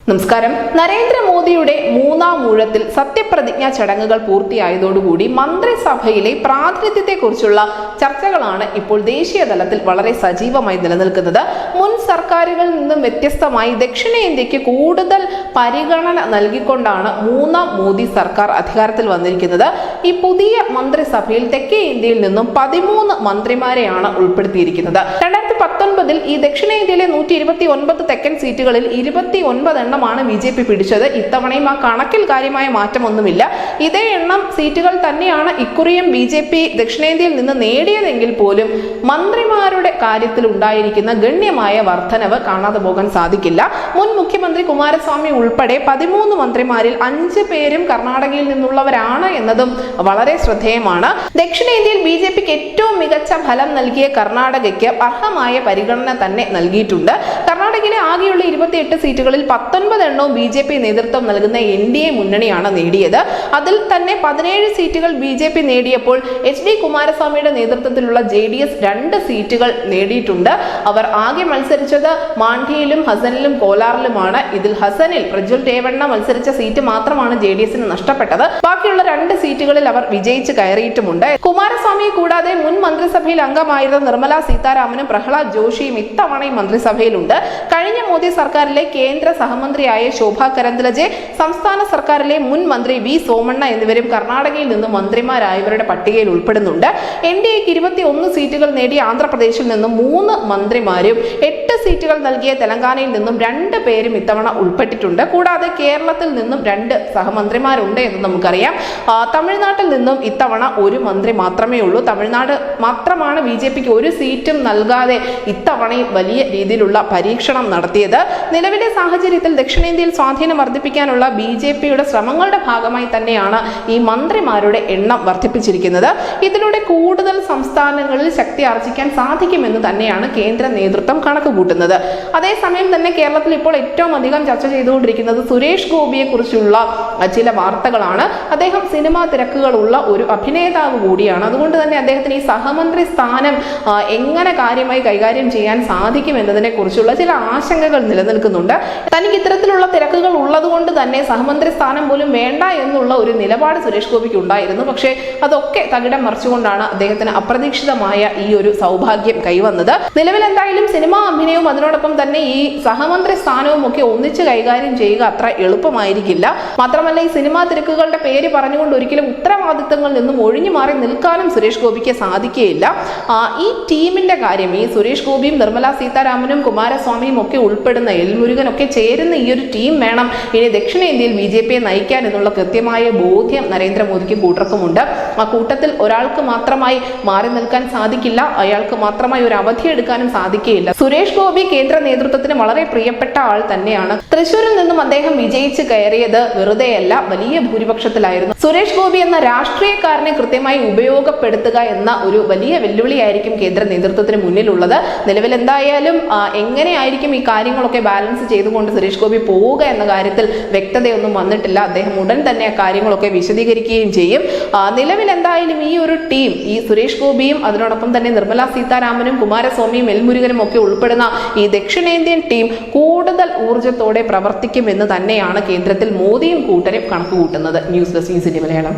നമസ്കാരം. നരേന്ദ്രമോദിയുടെ മൂന്നാം ഊഴത്തിൽ സത്യപ്രതിജ്ഞാ ചടങ്ങുകൾ പൂർത്തിയായതോടുകൂടി മന്ത്രിസഭയിലെ പ്രാതിനിധ്യത്തെക്കുറിച്ചുള്ള ചർച്ചകളാണ് ഇപ്പോൾ ദേശീയ തലത്തിൽ വളരെ സജീവമായി നിലനിൽക്കുന്നത്. മുൻ സർക്കാരുകളിൽ നിന്നും വ്യത്യസ്തമായി ദക്ഷിണേന്ത്യക്ക് കൂടുതൽ പരിഗണന നൽകിക്കൊണ്ടാണ് മൂന്നാം മോദി സർക്കാർ അധികാരത്തിൽ വന്നിരിക്കുന്നത്. ഈ പുതിയ മന്ത്രിസഭയിൽ തെക്കേ ഇന്ത്യയിൽ നിന്നും 13 മന്ത്രിമാരെയാണ് ഉൾപ്പെടുത്തിയിരിക്കുന്നത്. 2019 ഈ ദക്ഷിണേന്ത്യയിലെ 129 തെക്കൻ സീറ്റുകളിൽ 29 എണ്ണമാണ് BJP പിടിച്ചത്. ഇത്തവണയും ആ കണക്കിൽ കാര്യമായ മാറ്റമൊന്നുമില്ല. ഇതേ എണ്ണം സീറ്റുകൾ തന്നെയാണ് ഇക്കുറിയും BJP ദക്ഷിണേന്ത്യയിൽ നിന്ന് നേടിയതെങ്കിൽ പോലും മന്ത്രിമാരുടെ കാര്യത്തിൽ ഉണ്ടായിരിക്കുന്ന ഗണ്യമായ വർധനവ് കാണാതെ പോകാൻ സാധിക്കില്ല. മുൻ മുഖ്യമന്ത്രി കുമാരസ്വാമി ഉൾപ്പെടെ 13 മന്ത്രിമാരിൽ 5 പേരും കർണാടകയിൽ നിന്നുള്ളവരാണ് എന്നതും വളരെ ശ്രദ്ധേയമാണ്. ദക്ഷിണേന്ത്യയിൽ BJPക്ക് ഏറ്റവും മികച്ച ഫലം നൽകിയ കർണാടകയ്ക്ക് അർഹമായ പരിഗണന തന്നെ നൽകിയിട്ടുണ്ട്. കർണാടകയിലെ ആകെയുള്ള 28 സീറ്റുകളിൽ 19 എണ്ണവും BJP നേതൃത്വം നൽകുന്ന NDA മുന്നണിയാണ് നേടിയത്. അതിൽ തന്നെ 17 സീറ്റുകൾ BJP നേടിയപ്പോൾ HD കുമാരസ്വാമിയുടെ നേതൃത്വത്തിലുള്ള JDS 2 സീറ്റുകൾ നേടിയിട്ടുണ്ട്. അവർ ആകെ മത്സരിച്ചത് മാണ്ഡ്യയിലും ഹസനിലും കോലാറിലുമാണ്. ഇതിൽ ഹസനിൽ പ്രജ്വൽ രേവണ്ണ മത്സരിച്ച സീറ്റ് മാത്രമാണ് JDSന് നഷ്ടപ്പെട്ടത്. ബാക്കിയുള്ള 2 സീറ്റുകളിൽ അവർ വിജയിച്ച് കയറിയിട്ടുമുണ്ട്. കുമാരസ്വാമിയെ കൂടാതെ മുൻ മന്ത്രിസഭയിൽ അംഗമായിരുന്ന നിർമ്മല സീതാരാമനും പ്രഹ്ലാദ് ജോഷിയും ഇത്തവണയും മന്ത്രിസഭയിലുണ്ട്. കഴിഞ്ഞ മോദി സർക്കാരിലെ കേന്ദ്ര സഹമന്ത്രിയായ ശോഭ കരന്ദലജെ, സംസ്ഥാന സർക്കാരിലെ മുൻ മന്ത്രി V സോമണ്ണ എന്നിവരും കർണാടകയിൽ നിന്ന് മന്ത്രിമാരായവരുടെ പട്ടികയിൽ ഉൾപ്പെടുന്നുണ്ട്. NDAക്ക് 21 സീറ്റുകൾ നേടിയ ആന്ധ്രാപ്രദേശിൽ നിന്നും 3 മന്ത്രിമാരും 8 സീറ്റുകൾ നൽകിയ തെലങ്കാനയിൽ നിന്നും 2 പേരും ഇത്തവണ ഉൾപ്പെട്ടിട്ടുണ്ട്. കൂടാതെ കേരളത്തിൽ നിന്നും 2 സഹമന്ത്രിമാരുണ്ട് എന്ന് നമുക്കറിയാം. തമിഴ്നാട്ടിൽ നിന്നും ഇത്തവണ ഒരു മന്ത്രി മാത്രമേ ഉള്ളൂ. തമിഴ്നാട് മാത്രമാണ് BJPക്ക് ഒരു സീറ്റും നൽകാതെ ഇത്തവണയും വലിയ രീതിയിലുള്ള പരീക്ഷണം നടത്തിയത്. നിലവിലെ സാഹചര്യത്തിൽ ദക്ഷിണേന്ത്യയിൽ സ്വാധീനം വർദ്ധിപ്പിക്കാനുള്ള BJPയുടെ ശ്രമങ്ങളുടെ ഭാഗമായി തന്നെയാണ് ഈ മന്ത്രിമാരുടെ എണ്ണം വർദ്ധിപ്പിച്ചിരിക്കുന്നത്. ഇതിലൂടെ കൂടുതൽ സംസ്ഥാനങ്ങളിൽ ശക്തി ആർജിക്കാൻ സാധിക്കുമെന്ന് തന്നെയാണ് കേന്ദ്ര നേതൃത്വം കണക്ക് കൂട്ടുന്നത്. അതേസമയം തന്നെ കേരളത്തിൽ ഇപ്പോൾ ഏറ്റവും അധികം ചർച്ച ചെയ്തുകൊണ്ടിരിക്കുന്നത് സുരേഷ് ഗോപിയെ കുറിച്ചുള്ള ചില വാർത്തകളാണ്. അദ്ദേഹം സിനിമാ തിരക്കുകളുള്ള ഒരു അഭിനേതാവ് കൂടിയാണ്. അതുകൊണ്ട് തന്നെ അദ്ദേഹത്തിന് ഈ സഹമന്ത്രി സ്ഥാനം എങ്ങനെ കാര്യമായി കൈകാര്യം ചെയ്യാൻ സാധിക്കും എന്നതിനെ കുറിച്ചുള്ള ചില ആശങ്കകൾ നിലനിൽക്കുന്നുണ്ട്. തനിക്ക് ഇത്തരത്തിലുള്ള തിരക്കുകൾ ഉള്ളതുകൊണ്ട് തന്നെ സഹമന്ത്രി സ്ഥാനം പോലും വേണ്ട എന്നുള്ള ഒരു നിലപാട് സുരേഷ് ഗോപിക്ക് ഉണ്ടായിരുന്നു. പക്ഷേ അതൊക്കെ തകിടം മറിച്ചുകൊണ്ടാണ് അദ്ദേഹത്തിന് അപ്രതീക്ഷിതമായ ഈ ഒരു സൗഭാഗ്യം കൈവന്നത്. നിലവിൽ എന്തായാലും സിനിമാ അഭിനയവും അതിനോടൊപ്പം തന്നെ ഈ സഹമന്ത്രി സ്ഥാനവും ഒക്കെ ഒന്നിച്ച് കൈകാര്യം ചെയ്യുക അത്ര എളുപ്പമായിരിക്കില്ല. മാത്രമല്ല ഈ സിനിമാ തിരക്കുകളുടെ പേര് പറഞ്ഞുകൊണ്ട് ഒരിക്കലും ഉത്തരവാദിത്തങ്ങളിൽ നിന്നും ഒഴിഞ്ഞു മാറി നിൽക്കാനും സുരേഷ് ഗോപിക്ക് സാധിക്കുകയില്ല. ഈ ടീമിന്റെ കാര്യം, ഈ സുരേഷ് ഗോപിയും നിർമ്മല സീതാരാമനും കുമാരസ്വാമിയും ഒക്കെ ഉൾപ്പെടുന്ന എൽ മുരുകൻ ഒക്കെ ചേരുന്ന ഈ ഒരു ടീം വേണം ഇനി ദക്ഷിണേന്ത്യയിൽ BJPയെ നയിക്കാൻ എന്നുള്ള കൃത്യമായ ബോധ്യം നരേന്ദ്രമോദിക്ക് കൂട്ടർക്കുമുണ്ട്. ആ കൂട്ടത്തിൽ ഒരാൾക്ക് മാത്രമായി മാറി നിൽക്കാൻ സാധിക്കില്ല, അയാൾക്ക് മാത്രമായി ഒരു അവധിയെടുക്കാനും സാധിക്കുകയില്ല. സുരേഷ് ഗോപി കേന്ദ്ര നേതൃത്വത്തിന് വളരെ പ്രിയപ്പെട്ട ആൾ തന്നെയാണ്. തൃശ്ശൂരിൽ നിന്നും അദ്ദേഹം വിജയിച്ച് കയറിയത് വെറുതെയല്ല, വലിയ ഭൂരിപക്ഷത്തിലായിരുന്നു. സുരേഷ് ഗോപി എന്ന രാഷ്ട്രീയക്കാരനെ കൃത്യമായി ഉപയോഗപ്പെടുത്തുക എന്ന ഒരു വലിയ വെല്ലുവിളിയായിരിക്കും കേന്ദ്ര നേതൃത്വത്തിന് മുന്നിലുള്ളത്. നിലവിൽ എന്തായാലും എങ്ങനെയായിരിക്കും ഈ കാര്യങ്ങളൊക്കെ ബാലൻസ് ചെയ്തുകൊണ്ട് സുരേഷ് ഗോപി പോവുക എന്ന കാര്യത്തിൽ വ്യക്തതയൊന്നും വന്നിട്ടില്ല. അദ്ദേഹം ഉടൻ തന്നെ ആ കാര്യങ്ങളൊക്കെ വിശദീകരിക്കുകയും ചെയ്യും. നിലവിൽ എന്തായാലും ഈ ഒരു ടീം, ഈ സുരേഷ് ഗോപിയും അതിനോടൊപ്പം തന്നെ നിർമ്മല സീതാരാമനും കുമാരസ്വാമിയും എൽ മുരുകനും ഒക്കെ ഉൾപ്പെടുന്ന ഈ ദക്ഷിണേന്ത്യൻ ടീം കൂടുതൽ ഊർജ്ജത്തോടെ പ്രവർത്തിക്കുമെന്ന് തന്നെയാണ് കേന്ദ്രത്തിൽ മോദിയും കൂട്ടരും കണക്കുകൂട്ടുന്നത്. News desk news India Malayalam.